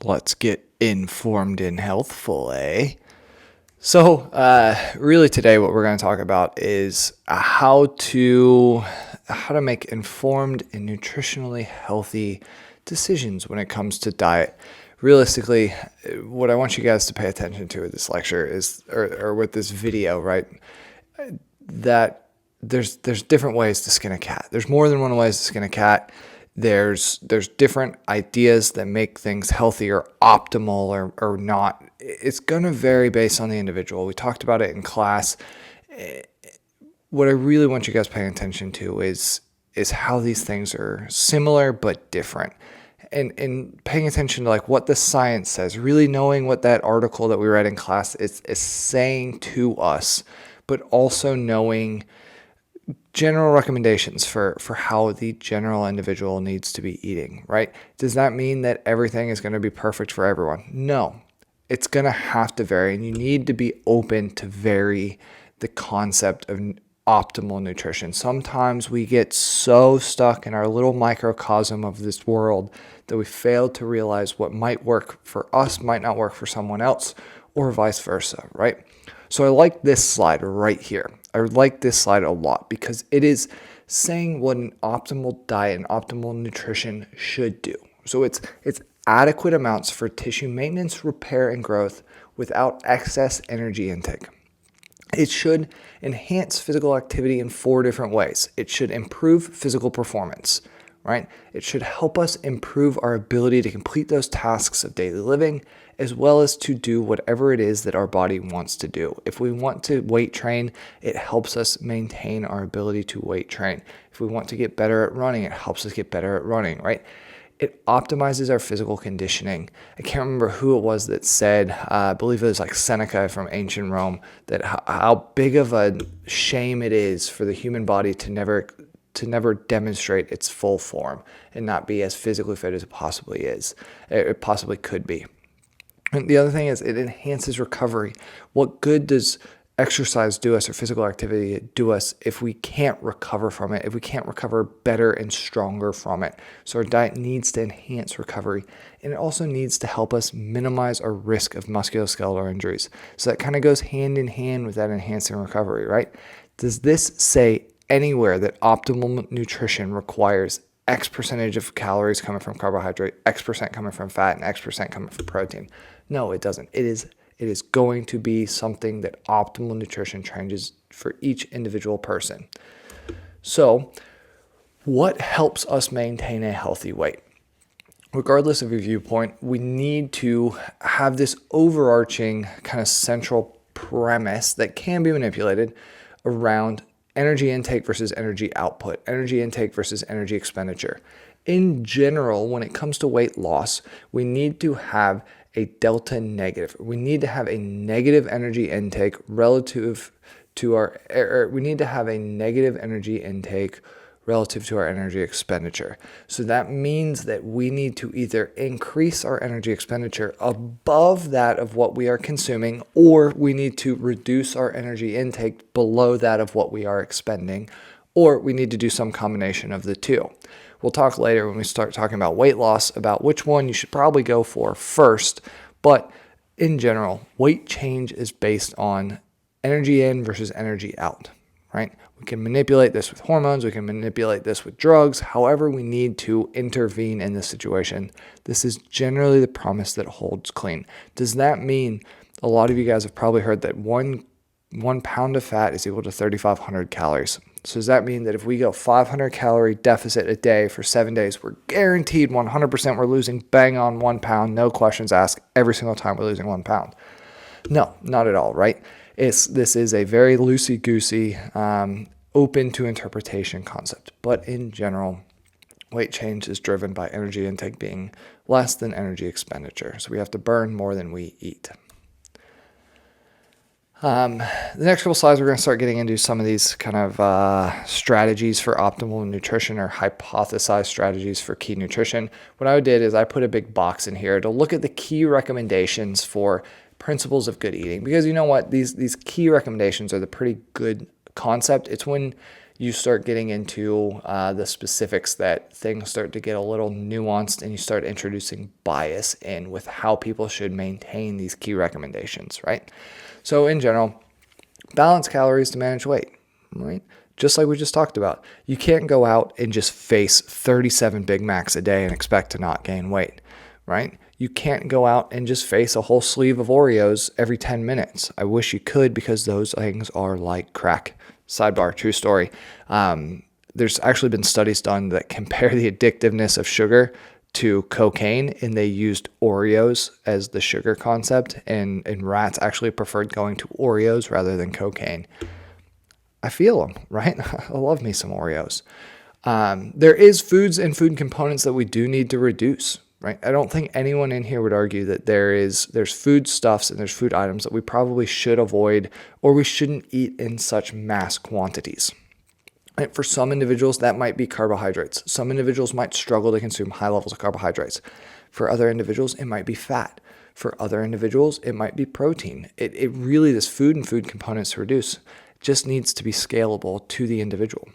Let's get informed and healthful, eh? So, really today what we're going to talk about is how to make informed and nutritionally healthy decisions when it comes to diet. Realistically, what I want you guys to pay attention to with this lecture is, or with this video, right? That there's different ways to skin a cat. There's more than one way to skin a cat. There's different ideas that make things healthy or optimal or not. It's going to vary based on the individual. We talked about it in class. What I really want you guys paying attention to is how these things are similar but different. And paying attention to like what the science says, really knowing what that article that we read in class is saying to us, but also knowing general recommendations for how the general individual needs to be eating, right? Does that mean that everything is going to be perfect for everyone? No, it's going to have to vary, and you need to be open to vary the concept of optimal nutrition. Sometimes we get so stuck in our little microcosm of this world that we fail to realize what might work for us might not work for someone else, or vice versa, right? So I like this slide right here. I like this slide a lot because it is saying what an optimal diet and optimal nutrition should do. So it's adequate amounts for tissue maintenance, repair, and growth without excess energy intake. It should enhance physical activity in 4 different ways. It should improve physical performance, right? It should help us improve our ability to complete those tasks of daily living, as well as to do whatever it is that our body wants to do. If we want to weight train, it helps us maintain our ability to weight train. If we want to get better at running, it helps us get better at running, right? It optimizes our physical conditioning. I can't remember who it was that said, I believe it was like Seneca from ancient Rome, that how big of a shame it is for the human body to never demonstrate its full form and not be as physically fit as it possibly could be. And the other thing is it enhances recovery. What good does exercise do us or physical activity do us if we can't recover from it, if we can't recover better and stronger from it? So our diet needs to enhance recovery, and it also needs to help us minimize our risk of musculoskeletal injuries. So that kind of goes hand in hand with that enhancing recovery, right? Does this say anywhere that optimal nutrition requires X percentage of calories coming from carbohydrate, X percent coming from fat, and X percent coming from protein? No, it doesn't. It is going to be something that optimal nutrition changes for each individual person. So, what helps us maintain a healthy weight? Regardless of your viewpoint, we need to have this overarching kind of central premise that can be manipulated around energy intake versus energy output, energy intake versus energy expenditure. In general, when it comes to weight loss, we need to have a delta negative. We need to have a negative energy intake relative to our energy expenditure. So that means that we need to either increase our energy expenditure above that of what we are consuming, or we need to reduce our energy intake below that of what we are expending, or we need to do some combination of the two. We'll talk later when we start talking about weight loss about which one you should probably go for first, but in general, weight change is based on energy in versus energy out, right? We can manipulate this with hormones, we can manipulate this with drugs, however we need to intervene in this situation. This is generally the promise that holds clean. Does that mean, a lot of you guys have probably heard that one pound of fat is equal to 3,500 calories. So does that mean that if we go 500 calorie deficit a day for 7 days, we're guaranteed 100% we're losing bang on 1 pound, no questions asked, every single time we're losing 1 pound? No, not at all, right? This is a very loosey-goosey, open to interpretation concept. But in general, weight change is driven by energy intake being less than energy expenditure. So we have to burn more than we eat. The next couple slides, we're going to start getting into some of these kind of strategies for optimal nutrition, or hypothesized strategies for key nutrition. What I did is I put a big box in here to look at the key recommendations for principles of good eating, because you know what, these key recommendations are the pretty good concept. It's when you start getting into the specifics that things start to get a little nuanced, and you start introducing bias in with how people should maintain these key recommendations, right? So in general, balance calories to manage weight, right? Just like we just talked about. You can't go out and just face 37 Big Macs a day and expect to not gain weight, right? You can't go out and just face a whole sleeve of Oreos every 10 minutes. I wish you could, because those things are like crack. Sidebar, true story. There's actually been studies done that compare the addictiveness of sugar to cocaine, and they used Oreos as the sugar concept, and rats actually preferred going to Oreos rather than cocaine. I feel them, right? I love me some Oreos. There is foods and food components that we do need to reduce, right? I don't think anyone in here would argue that there's food stuffs and there's food items that we probably should avoid, or we shouldn't eat in such mass quantities. Right? For some individuals, that might be carbohydrates. Some individuals might struggle to consume high levels of carbohydrates. For other individuals, it might be fat. For other individuals, it might be protein. It really, this food and food components to reduce just needs to be scalable to the individual.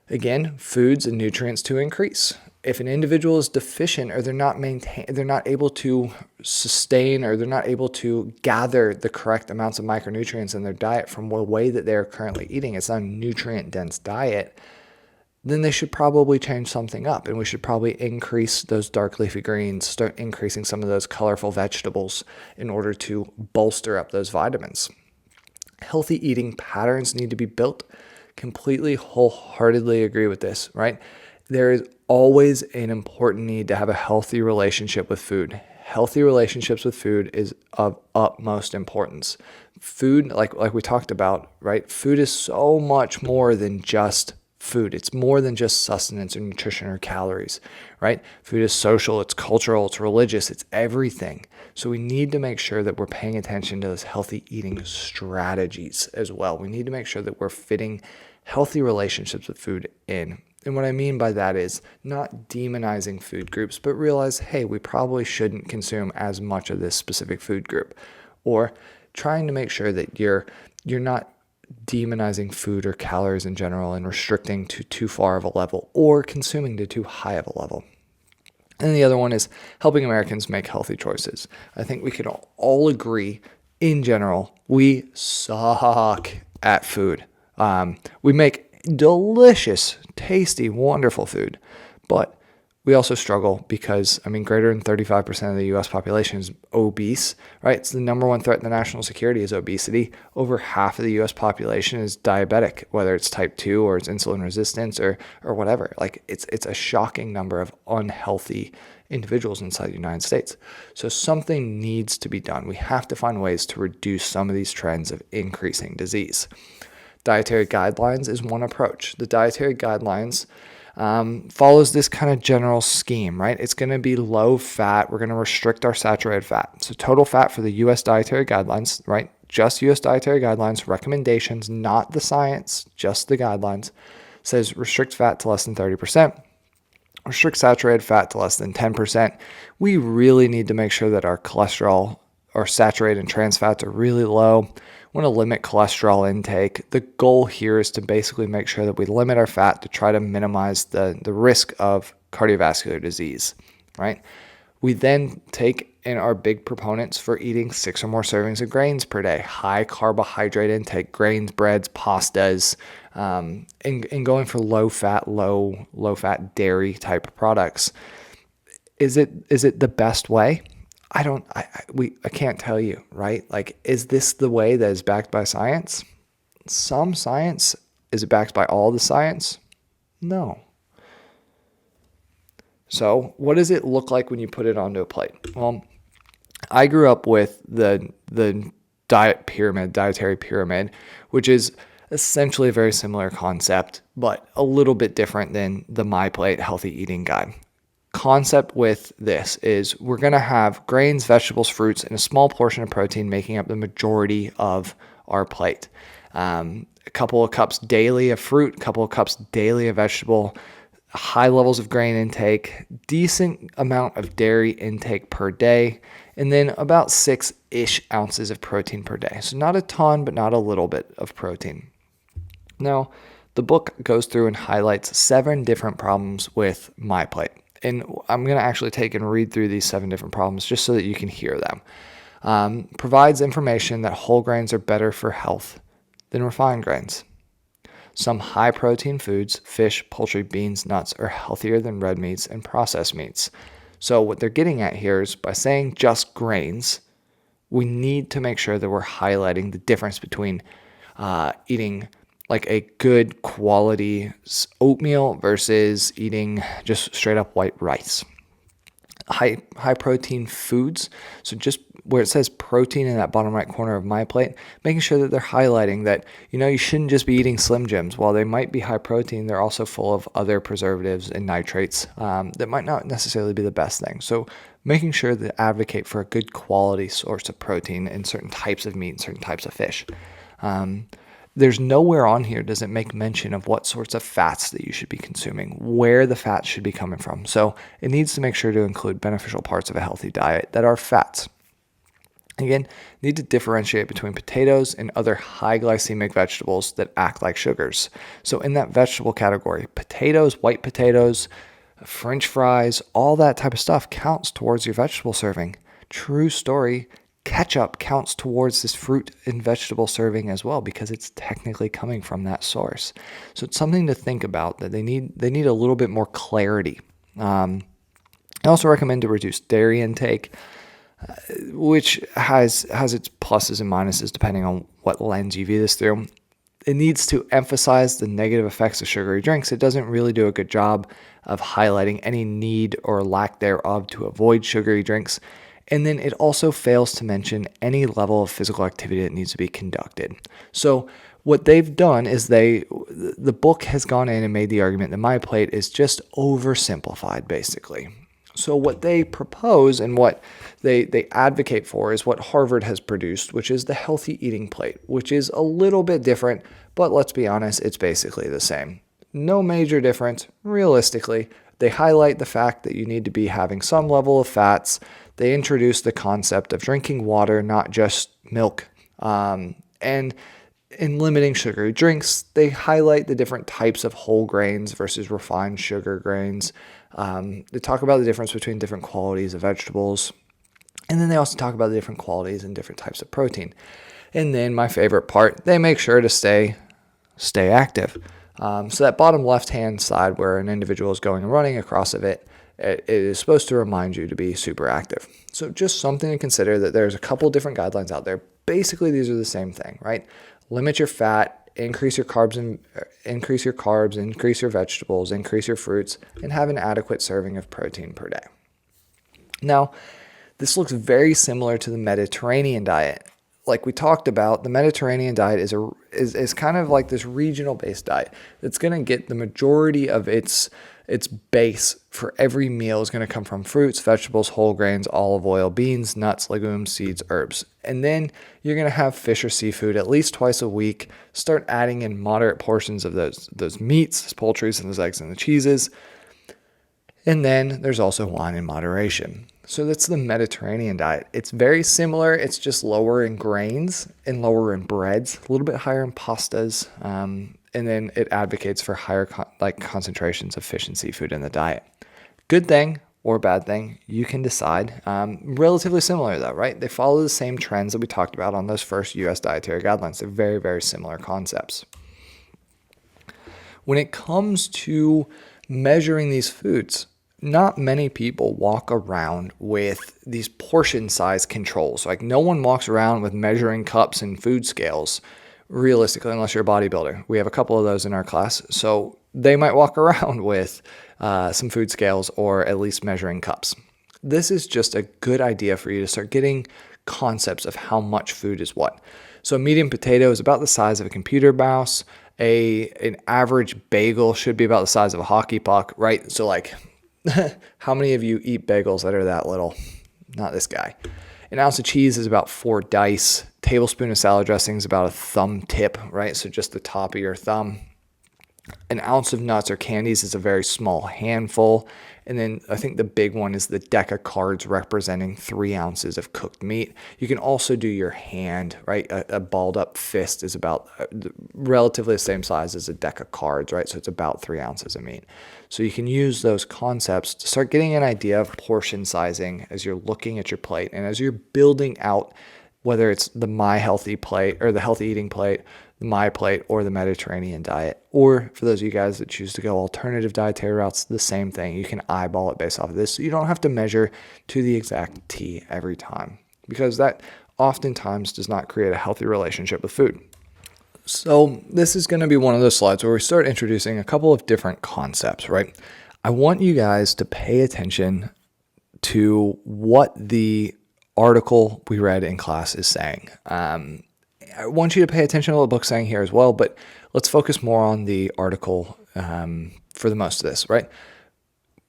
Again, foods and nutrients to increase. If an individual is deficient, or they're not able to sustain, or they're not able to gather the correct amounts of micronutrients in their diet from the way that they're currently eating, it's not a nutrient-dense diet, then they should probably change something up, and we should probably increase those dark leafy greens, start increasing some of those colorful vegetables in order to bolster up those vitamins. Healthy eating patterns need to be built. Completely, wholeheartedly agree with this, right? There is always an important need to have a healthy relationship with food. Healthy relationships with food is of utmost importance. Food, like we talked about, right? Food is so much more than just food. It's more than just sustenance or nutrition or calories, right? Food is social, it's cultural, it's religious, it's everything. So we need to make sure that we're paying attention to those healthy eating strategies as well. We need to make sure that we're fitting healthy relationships with food in. And what I mean by that is not demonizing food groups, but realize, hey, we probably shouldn't consume as much of this specific food group. Or trying to make sure that you're not demonizing food or calories in general and restricting to too far of a level, or consuming to too high of a level. And the other one is helping Americans make healthy choices. I think we can all agree, in general, we suck at food. We make delicious, tasty, wonderful food, but we also struggle because, greater than 35% of the U.S. population is obese, right? It's the number one threat to national security is obesity. Over half of the U.S. population is diabetic, whether it's type 2 or it's insulin resistance or whatever. Like it's a shocking number of unhealthy individuals inside the United States. So something needs to be done. We have to find ways to reduce some of these trends of increasing disease. Dietary guidelines is one approach. The dietary guidelines follows this kind of general scheme, right? It's going to be low fat. We're going to restrict our saturated fat. So total fat for the U.S. Dietary Guidelines, right? Just U.S. Dietary Guidelines, recommendations, not the science, just the guidelines, says restrict fat to less than 30%, restrict saturated fat to less than 10%. We really need to make sure that our cholesterol or saturated and trans fats are really low. We want to limit cholesterol intake. The goal here is to basically make sure that we limit our fat to try to minimize the risk of cardiovascular disease, right? We then take in our big proponents for eating 6 or more servings of grains per day, high carbohydrate intake, grains, breads, pastas, and going for low fat dairy type products. Is it the best way? I can't tell you, right? Like, is this the way that is backed by science? Some science. Is it backed by all the science? No. So what does it look like when you put it onto a plate? Well, I grew up with the dietary pyramid, which is essentially a very similar concept, but a little bit different than the My Plate Healthy Eating Guide. Concept with this is we're going to have grains, vegetables, fruits, and a small portion of protein making up the majority of our plate. A couple of cups daily of fruit, a couple of cups daily of vegetable, high levels of grain intake, decent amount of dairy intake per day, and then about 6-ish ounces of protein per day. So not a ton, but not a little bit of protein. Now, the book goes through and highlights 7 different problems with MyPlate. And I'm going to actually take and read through these 7 different problems just so that you can hear them. Provides information that whole grains are better for health than refined grains. Some high-protein foods, fish, poultry, beans, nuts, are healthier than red meats and processed meats. So what they're getting at here is by saying just grains, we need to make sure that we're highlighting the difference between eating like a good quality oatmeal versus eating just straight up white rice. High protein foods, so just where it says protein in that bottom right corner of MyPlate, making sure that they're highlighting that, you shouldn't just be eating Slim Jims. While they might be high protein, they're also full of other preservatives and nitrates that might not necessarily be the best thing. So making sure to advocate for a good quality source of protein in certain types of meat and certain types of fish. There's nowhere on here does it make mention of what sorts of fats that you should be consuming, where the fats should be coming from. So it needs to make sure to include beneficial parts of a healthy diet that are fats. Again, need to differentiate between potatoes and other high glycemic vegetables that act like sugars. So in that vegetable category, potatoes, white potatoes, French fries, all that type of stuff counts towards your vegetable serving. True story. Ketchup counts towards this fruit and vegetable serving as well because it's technically coming from that source. So it's something to think about that they need a little bit more clarity. I also recommend to reduce dairy intake, which has its pluses and minuses depending on what lens you view this through. It needs to emphasize the negative effects of sugary drinks. It doesn't really do a good job of highlighting any need or lack thereof to avoid sugary drinks. And then it also fails to mention any level of physical activity that needs to be conducted. So what they've done is the book has gone in and made the argument that MyPlate is just oversimplified, basically. So what they propose and what they advocate for is what Harvard has produced, which is the Healthy Eating Plate, which is a little bit different, but let's be honest, it's basically the same. No major difference, realistically. They highlight the fact that you need to be having some level of fats. They introduce the concept of drinking water, not just milk. And in limiting sugary drinks, they highlight the different types of whole grains versus refined sugar grains. They talk about the difference between different qualities of vegetables. And then they also talk about the different qualities and different types of protein. And then my favorite part, they make sure to stay active. So that bottom left-hand side where an individual is going and running across of it, it is supposed to remind you to be super active. So just something to consider that there's a couple different guidelines out there. Basically, these are the same thing, right? Limit your fat, increase your carbs, increase your vegetables, increase your fruits, and have an adequate serving of protein per day. Now, this looks very similar to the Mediterranean diet. Like we talked about, the Mediterranean diet is kind of like this regional based diet that's going to get the majority of its base for every meal is going to come from fruits, vegetables, whole grains, olive oil, beans, nuts, legumes, seeds, herbs. And then you're going to have fish or seafood at least twice a week. Start adding in moderate portions of those meats, those poultries, and those eggs and the cheeses. And then there's also wine in moderation. So that's the Mediterranean diet. It's very similar. It's just lower in grains and lower in breads, a little bit higher in pastas. And then it advocates for higher concentrations of fish and seafood in the diet. Good thing or bad thing, you can decide. Relatively similar though, right? They follow the same trends that we talked about on those first U.S. dietary guidelines. They're very, very similar concepts. When it comes to measuring these foods, not many people walk around with these portion size controls. Like no one walks around with measuring cups and food scales, realistically, unless you're a bodybuilder. We have a couple of those in our class. So they might walk around with some food scales or at least measuring cups. This is just a good idea for you to start getting concepts of how much food is what. So a medium potato is about the size of a computer mouse. An average bagel should be about the size of a hockey puck, right? So like, how many of you eat bagels that are that little? Not this guy. An ounce of cheese is about 4 dice. Tablespoon of salad dressing is about a thumb tip, right? So just the top of your thumb. An ounce of nuts or candies is a very small handful. And then I think the big one is the deck of cards representing 3 ounces of cooked meat. You can also do your hand, right? A balled up fist is about relatively the same size as a deck of cards, right? So it's about 3 ounces of meat. So you can use those concepts to start getting an idea of portion sizing as you're looking at your plate and as you're building out, whether it's the My Healthy plate or the Healthy Eating plate, the My plate, or the Mediterranean diet. Or for those of you guys that choose to go alternative dietary routes, the same thing. You can eyeball it based off of this. So you don't have to measure to the exact T every time, because that oftentimes does not create a healthy relationship with food. So this is going to be one of those slides where we start introducing a couple of different concepts, right? I want you guys to pay attention to what the article we read in class is saying. I want you to pay attention to what the book's saying here as well, but let's focus more on the article for the most of this, right?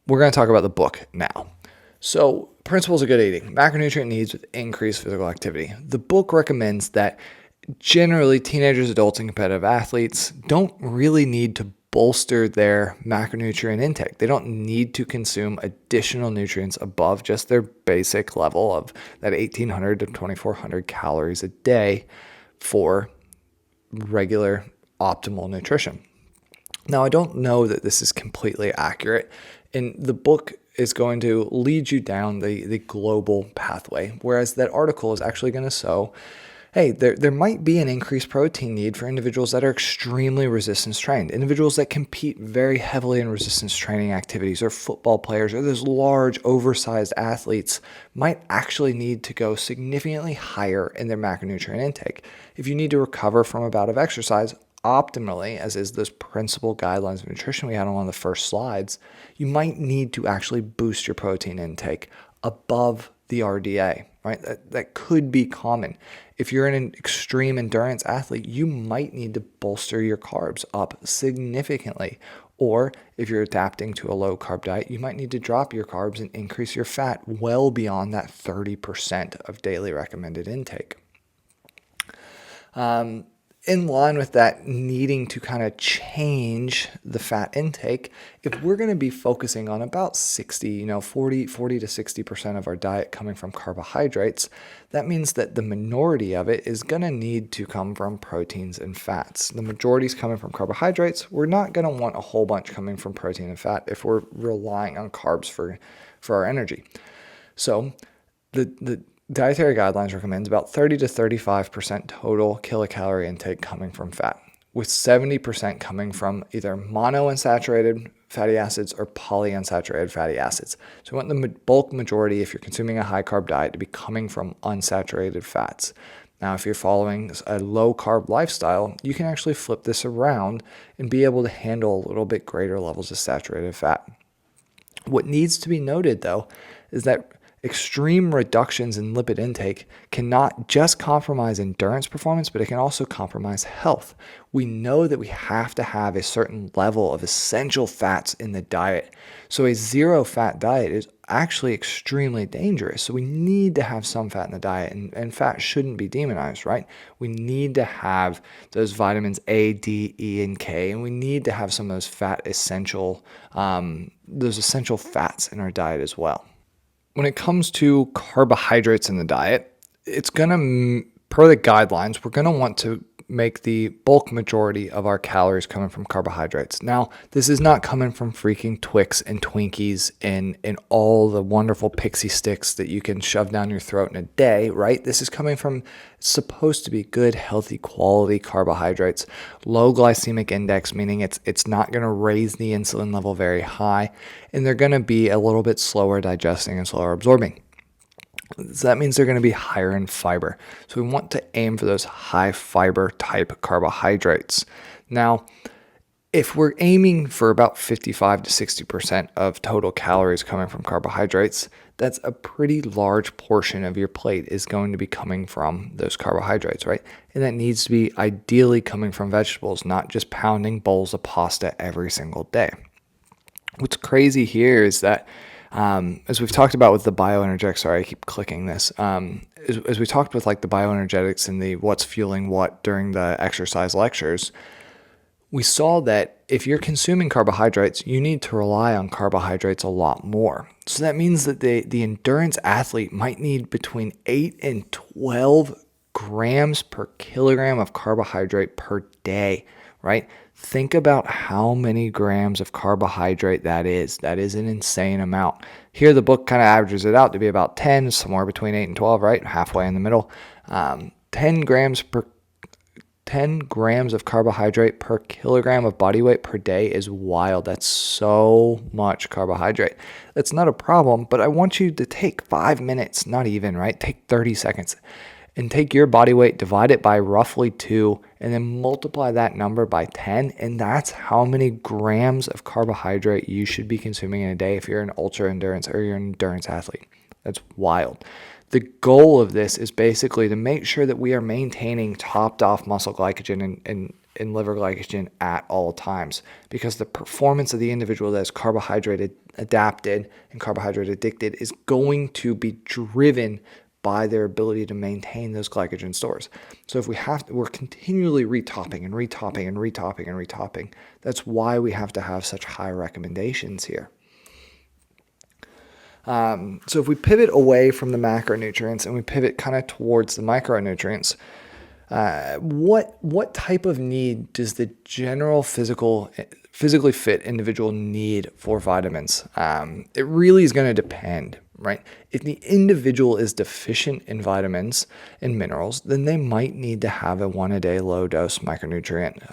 We're going to talk about the book now. So, principles of good eating, macronutrient needs with increased physical activity. The book recommends that generally teenagers, adults, and competitive athletes don't really need to bolster their macronutrient intake. They don't need to consume additional nutrients above just their basic level of that 1,800 to 2,400 calories a day for regular optimal nutrition. Now, I don't know that this is completely accurate, and the book is going to lead you down the global pathway, whereas that article is actually going to show, hey, there might be an increased protein need for individuals that are extremely resistance trained, individuals that compete very heavily in resistance training activities, or football players, or those large oversized athletes might actually need to go significantly higher in their macronutrient intake. If you need to recover from a bout of exercise optimally, as is those principal guidelines of nutrition we had on one of the first slides, you might need to actually boost your protein intake above the RDA, right? That could be common. If you're an extreme endurance athlete, you might need to bolster your carbs up significantly. Or if you're adapting to a low carb diet, you might need to drop your carbs and increase your fat well beyond that 30% of daily recommended intake. In line with that needing to kind of change the fat intake, if we're going to be focusing on about 40 to 60% of our diet coming from carbohydrates, that means that the minority of it is going to need to come from proteins and fats. The majority is coming from carbohydrates. We're not going to want a whole bunch coming from protein and fat if we're relying on carbs for our energy. So the Dietary Guidelines recommends about 30 to 35% total kilocalorie intake coming from fat, with 70% coming from either monounsaturated fatty acids or polyunsaturated fatty acids. So we want the bulk majority, if you're consuming a high-carb diet, to be coming from unsaturated fats. Now, if you're following a low-carb lifestyle, you can actually flip this around and be able to handle a little bit greater levels of saturated fat. What needs to be noted, though, is that extreme reductions in lipid intake cannot just compromise endurance performance, but it can also compromise health. We know that we have to have a certain level of essential fats in the diet. So a zero fat diet is actually extremely dangerous. So we need to have some fat in the diet, and fat shouldn't be demonized, right? We need to have those vitamins A, D, E, and K, and we need to have some of those essential fats in our diet as well. When it comes to carbohydrates in the diet, it's going to, per the guidelines, we're going to want to make the bulk majority of our calories coming from carbohydrates. Now, this is not coming from freaking Twix and Twinkies and all the wonderful pixie sticks that you can shove down your throat in a day, right? This is coming from supposed to be good, healthy, quality carbohydrates, low glycemic index, meaning it's not going to raise the insulin level very high, and they're going to be a little bit slower digesting and slower absorbing. So that means they're going to be higher in fiber. So we want to aim for those high fiber type carbohydrates. Now, if we're aiming for about 55 to 60% of total calories coming from carbohydrates, that's a pretty large portion of your plate is going to be coming from those carbohydrates, right? And that needs to be ideally coming from vegetables, not just pounding bowls of pasta every single day. What's crazy here is that as we've talked about with the bioenergetics, sorry, I keep clicking this. As we talked with like the bioenergetics and the what's fueling what during the exercise lectures, we saw that if you're consuming carbohydrates, you need to rely on carbohydrates a lot more. So that means that the endurance athlete might need between 8 and 12 grams per kilogram of carbohydrate per day, right? Think about how many grams of carbohydrate that is. That is an insane amount. Here, the book kind of averages it out to be about 10, somewhere between 8 and 12, right? Halfway in the middle. 10 grams of carbohydrate per kilogram of body weight per day is wild. That's so much carbohydrate. That's not a problem, but I want you to take 5 minutes, not even, right? Take 30 seconds and take your body weight, divide it by roughly 2, and then multiply that number by 10. And that's how many grams of carbohydrate you should be consuming in a day if you're an ultra endurance or you're an endurance athlete. That's wild. The goal of this is basically to make sure that we are maintaining topped off muscle glycogen and liver glycogen at all times, because the performance of the individual that is carbohydrate adapted and carbohydrate addicted is going to be driven by their ability to maintain those glycogen stores. So if we're continually retopping and retopping and retopping and retopping. That's why we have to have such high recommendations here. So if we pivot away from the macronutrients and we pivot kind of towards the micronutrients, what type of need does the general physically fit individual need for vitamins? It really is going to depend, right? If the individual is deficient in vitamins and minerals, then they might need to have a 1-a-day low-dose micronutrient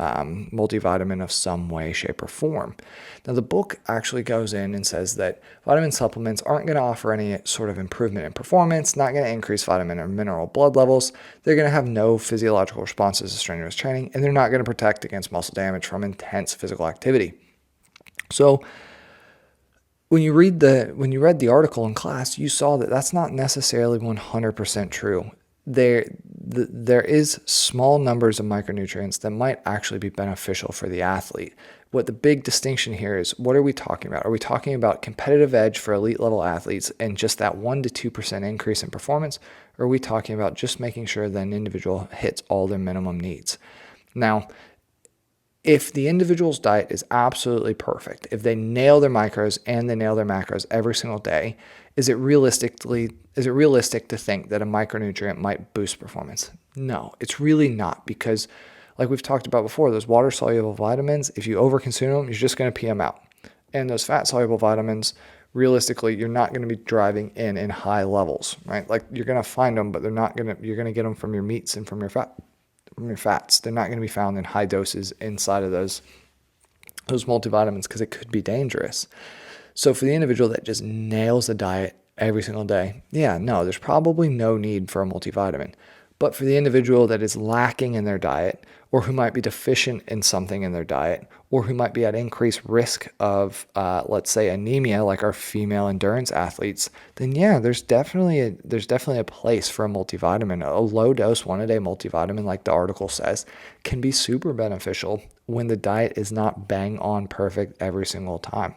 multivitamin of some way, shape, or form. Now, the book actually goes in and says that vitamin supplements aren't going to offer any sort of improvement in performance, not going to increase vitamin or mineral blood levels. They're going to have no physiological responses to strenuous training, and they're not going to protect against muscle damage from intense physical activity. So, when you read the article in class, you saw that that's not necessarily 100% true. There is small numbers of micronutrients that might actually be beneficial for the athlete. What the big distinction here is, what are we talking about? Are we talking about competitive edge for elite level athletes and just that 1% to 2% increase in performance? Or are we talking about just making sure that an individual hits all their minimum needs? Now, if the individual's diet is absolutely perfect, if they nail their micros and they nail their macros every single day, is it realistic to think that a micronutrient might boost performance? No, it's really not, because like we've talked about before, those water-soluble vitamins, if you overconsume them, you're just going to pee them out. And those fat-soluble vitamins, realistically, you're not going to be driving in high levels, right? Like, you're going to find them, but you're going to get them from your meats and from your fats. They're not going to be found in high doses inside of those multivitamins, because it could be dangerous. So for the individual that just nails the diet every single day, there's probably no need for a multivitamin. But for the individual that is lacking in their diet, or who might be deficient in something in their diet, or who might be at increased risk of, let's say, anemia, like our female endurance athletes, then there's definitely a place for a multivitamin. A low dose 1-a-day multivitamin, like the article says, can be super beneficial when the diet is not bang on perfect every single time.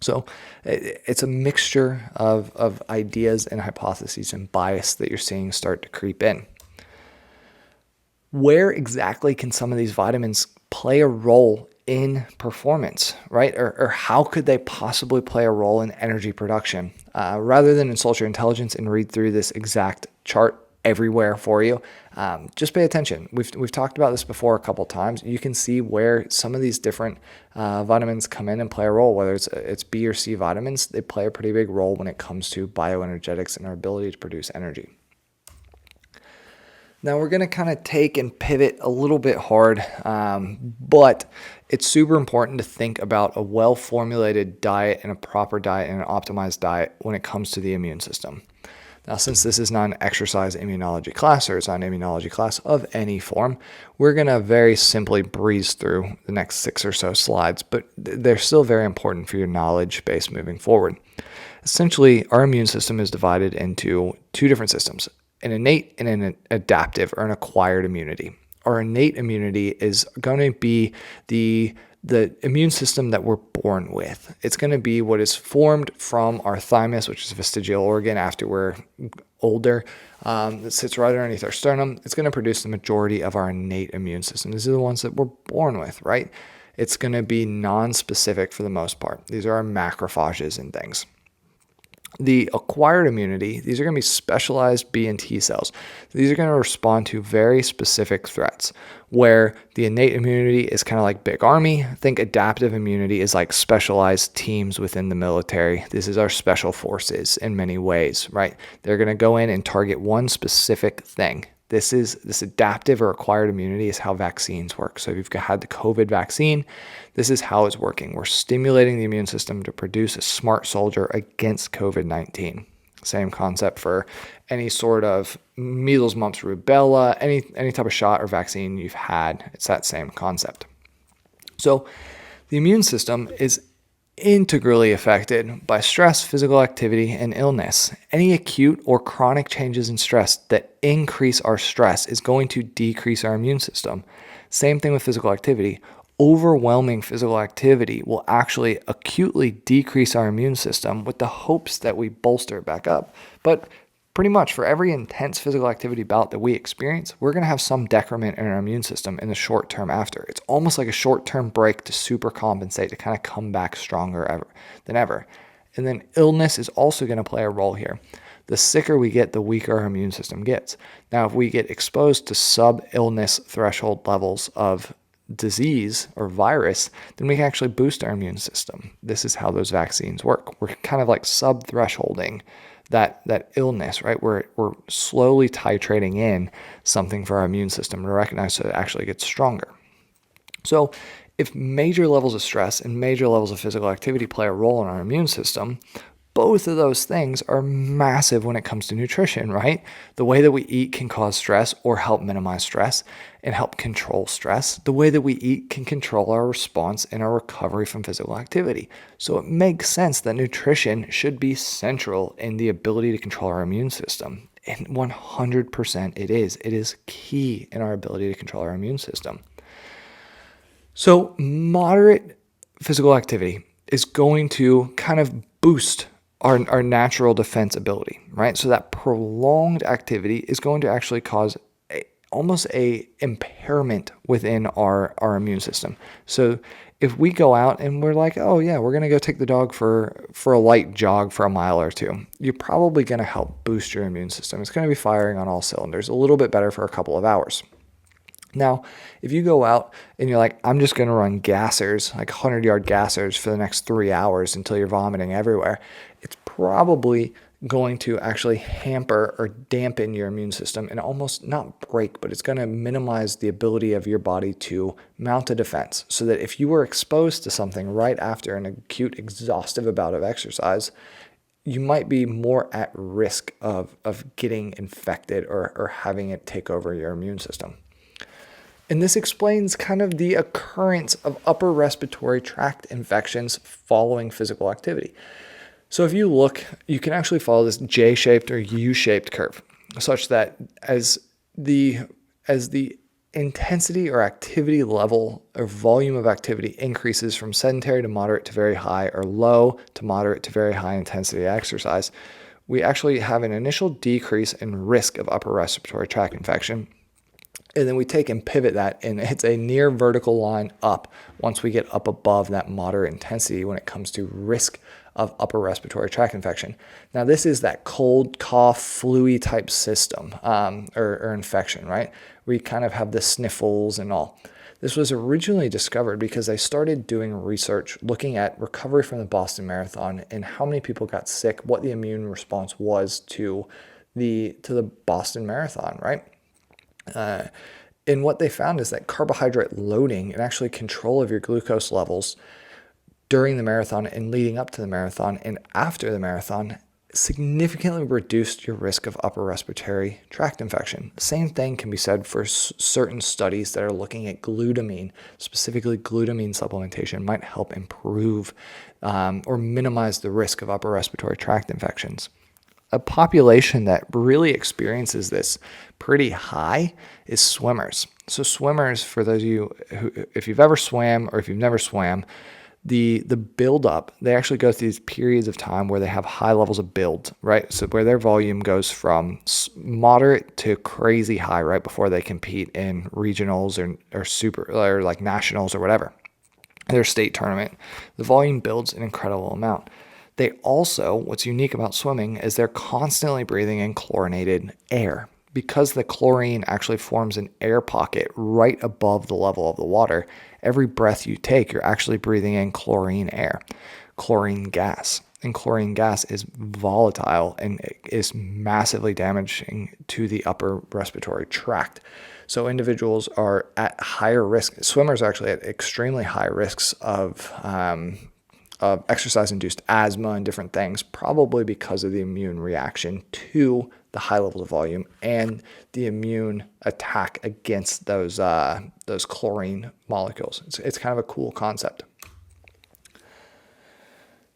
So it's a mixture of ideas and hypotheses and bias that you're seeing start to creep in. Where exactly can some of these vitamins play a role in performance, right? Or how could they possibly play a role in energy production? Rather than insult your intelligence and read through this exact chart everywhere for you, just pay attention. We've talked about this before a couple times. You can see where some of these different vitamins come in and play a role, whether it's B or C vitamins. They play a pretty big role when it comes to bioenergetics and our ability to produce energy. Now we're going to kind of take and pivot a little bit hard, but it's super important to think about a well-formulated diet and a proper diet and an optimized diet when it comes to the immune system. Now, since this is not an exercise immunology class, or it's not an immunology class of any form, we're going to very simply breeze through the next 6 or so slides, but they're still very important for your knowledge base moving forward. Essentially, our immune system is divided into 2 different systems: an innate and an adaptive, or an acquired immunity. Our innate immunity is going to be the the immune system that we're born with. It's going to be what is formed from our thymus, which is a vestigial organ after we're older, that sits right underneath our sternum. It's going to produce the majority of our innate immune system. These are the ones that we're born with, right? It's going to be non-specific for the most part. These are our macrophages and things. The acquired immunity, these are going to be specialized B and T cells. These are going to respond to very specific threats, where the innate immunity is kind of like big army. Think adaptive immunity is like specialized teams within the military. This is our special forces in many ways, right? They're going to go in and target one specific thing. This adaptive or acquired immunity is how vaccines work. So if you've had the COVID vaccine, this is how it's working. We're stimulating the immune system to produce a smart soldier against COVID-19. Same concept for any sort of measles, mumps, rubella, any type of shot or vaccine you've had. It's that same concept. So the immune system is integrally affected by stress, physical activity, and illness. Any acute or chronic changes in stress that increase our stress is going to decrease our immune system. Same thing with physical activity. Overwhelming physical activity will actually acutely decrease our immune system with the hopes that we bolster it back up. But pretty much for every intense physical activity bout that we experience, we're going to have some decrement in our immune system in the short term after. It's almost like a short-term break to super compensate, to kind of come back stronger than ever. And then illness is also going to play a role here. The sicker we get, the weaker our immune system gets. Now, if we get exposed to sub-illness threshold levels of disease or virus, then we can actually boost our immune system. This is how those vaccines work. We're kind of like sub-thresholding that illness, right? We're slowly titrating in something for our immune system to recognize so it actually gets stronger. So if major levels of stress and major levels of physical activity play a role in our immune system, both of those things are massive when it comes to nutrition, right? The way that we eat can cause stress or help minimize stress and help control stress. The way that we eat can control our response and our recovery from physical activity. So it makes sense that nutrition should be central in the ability to control our immune system. And 100% it is. It is key in our ability to control our immune system. So moderate physical activity is going to kind of boost our natural defense ability, right? So that prolonged activity is going to actually cause almost a impairment within our immune system. So if we go out and we're like, oh yeah, we're going to go take the dog for a light jog for a mile or two, you're probably going to help boost your immune system. It's going to be firing on all cylinders, a little bit better for a couple of hours. Now, if you go out and you're like, I'm just going to run gassers, like 100-yard gassers for the next 3 hours until you're vomiting everywhere, it's probably going to actually hamper or dampen your immune system and almost not break, but it's going to minimize the ability of your body to mount a defense, so that if you were exposed to something right after an acute exhaustive bout of exercise, you might be more at risk of getting infected or having it take over your immune system. And this explains kind of the occurrence of upper respiratory tract infections following physical activity. So if you look, you can actually follow this J-shaped or U-shaped curve, such that as the intensity or activity level or volume of activity increases from sedentary to moderate to very high, or low to moderate to very high intensity exercise, we actually have an initial decrease in risk of upper respiratory tract infection. And then we take and pivot that, and it's a near vertical line up once we get up above that moderate intensity when it comes to risk of upper respiratory tract infection. Now, this is that cold, cough, flu-y type system or infection, right? We kind of have the sniffles and all. This was originally discovered because they started doing research looking at recovery from the Boston Marathon and how many people got sick, what the immune response was to the Boston Marathon, right? And what they found is that carbohydrate loading and actually control of your glucose levels during the marathon and leading up to the marathon and after the marathon significantly reduced your risk of upper respiratory tract infection. The same thing can be said for certain studies that are looking at glutamine. Specifically, glutamine supplementation might help improve or minimize the risk of upper respiratory tract infections. A population that really experiences this pretty high is swimmers. So swimmers, for those of you who, if you've ever swam or if you've never swam, the buildup, they actually go through these periods of time where they have high levels of build, right? So where their volume goes from moderate to crazy high right before they compete in regionals or super or like nationals or whatever, their state tournament. The volume builds an incredible amount. They also, what's unique about swimming is they're constantly breathing in chlorinated air. Because the chlorine actually forms an air pocket right above the level of the water, every breath you take, you're actually breathing in chlorine air, chlorine gas. And chlorine gas is volatile and is massively damaging to the upper respiratory tract. So individuals are at higher risk. Swimmers are actually at extremely high risks of exercise-induced asthma and different things, probably because of the immune reaction to the high levels of volume and the immune attack against those chlorine molecules. It's kind of a cool concept.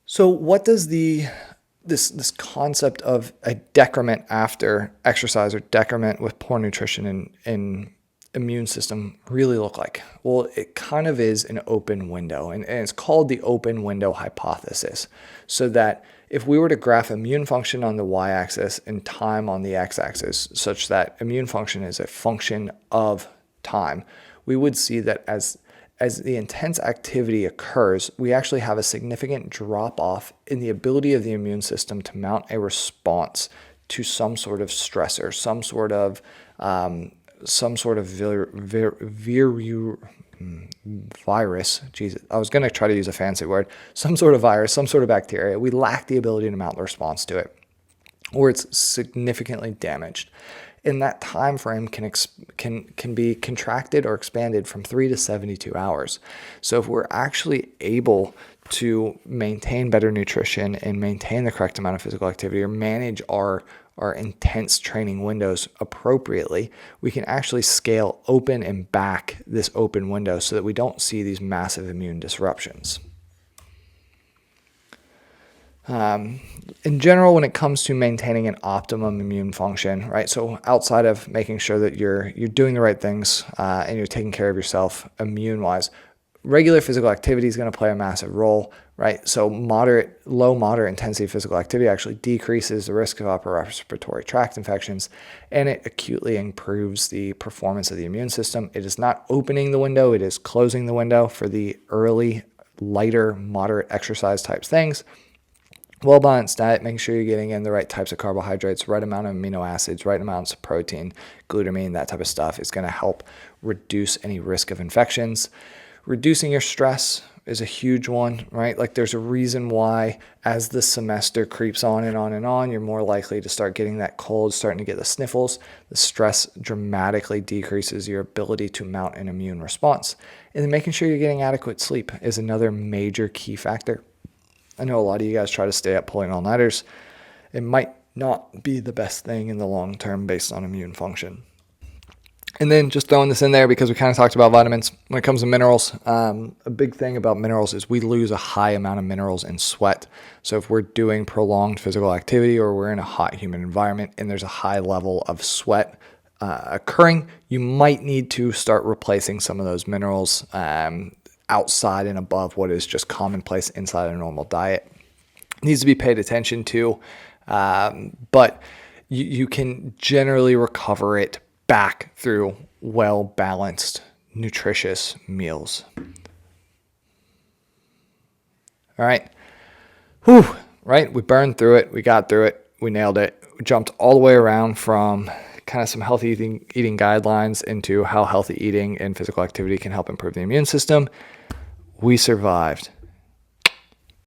So what does this concept of a decrement after exercise or decrement with poor nutrition in immune system really look like? Well, it kind of is an open window, and it's called the open window hypothesis. So that if we were to graph immune function on the y-axis and time on the x-axis, such that immune function is a function of time, we would see that as the intense activity occurs, we actually have a significant drop-off in the ability of the immune system to mount a response to some sort of stressor, some sort of virus. Jesus, I was going to try to use a fancy word. Some sort of virus, some sort of bacteria. We lack the ability to mount a response to it, or it's significantly damaged. And that time frame can be contracted or expanded from 3 to 72 hours. So if we're actually able to maintain better nutrition and maintain the correct amount of physical activity or manage our intense training windows appropriately, we can actually scale open and back this open window so that we don't see these massive immune disruptions. In general, when it comes to maintaining an optimum immune function, right? So outside of making sure that you're doing the right things and you're taking care of yourself immune-wise, regular physical activity is going to play a massive role, right? So low, moderate intensity physical activity actually decreases the risk of upper respiratory tract infections, and it acutely improves the performance of the immune system. It is not opening the window, it is closing the window for the early, lighter, moderate exercise types things. Well-balanced diet, making sure you're getting in the right types of carbohydrates, right amount of amino acids, right amounts of protein, glutamine, that type of stuff is going to help reduce any risk of infections. Reducing your stress is a huge one, right? Like there's a reason why as the semester creeps on and on and on, you're more likely to start getting that cold, starting to get the sniffles. The stress dramatically decreases your ability to mount an immune response. And then making sure you're getting adequate sleep is another major key factor. I know a lot of you guys try to stay up pulling all-nighters. It might not be the best thing in the long term based on immune function. And then just throwing this in there because we kind of talked about vitamins. When it comes to minerals, a big thing about minerals is we lose a high amount of minerals in sweat. So if we're doing prolonged physical activity or we're in a hot, humid environment and there's a high level of sweat occurring, you might need to start replacing some of those minerals outside and above what is just commonplace inside a normal diet. It needs to be paid attention to, but you can generally recover it back through well-balanced, nutritious meals. All right. Whew, right? We burned through it. We got through it. We nailed it. We jumped all the way around from kind of some healthy eating guidelines into how healthy eating and physical activity can help improve the immune system. We survived.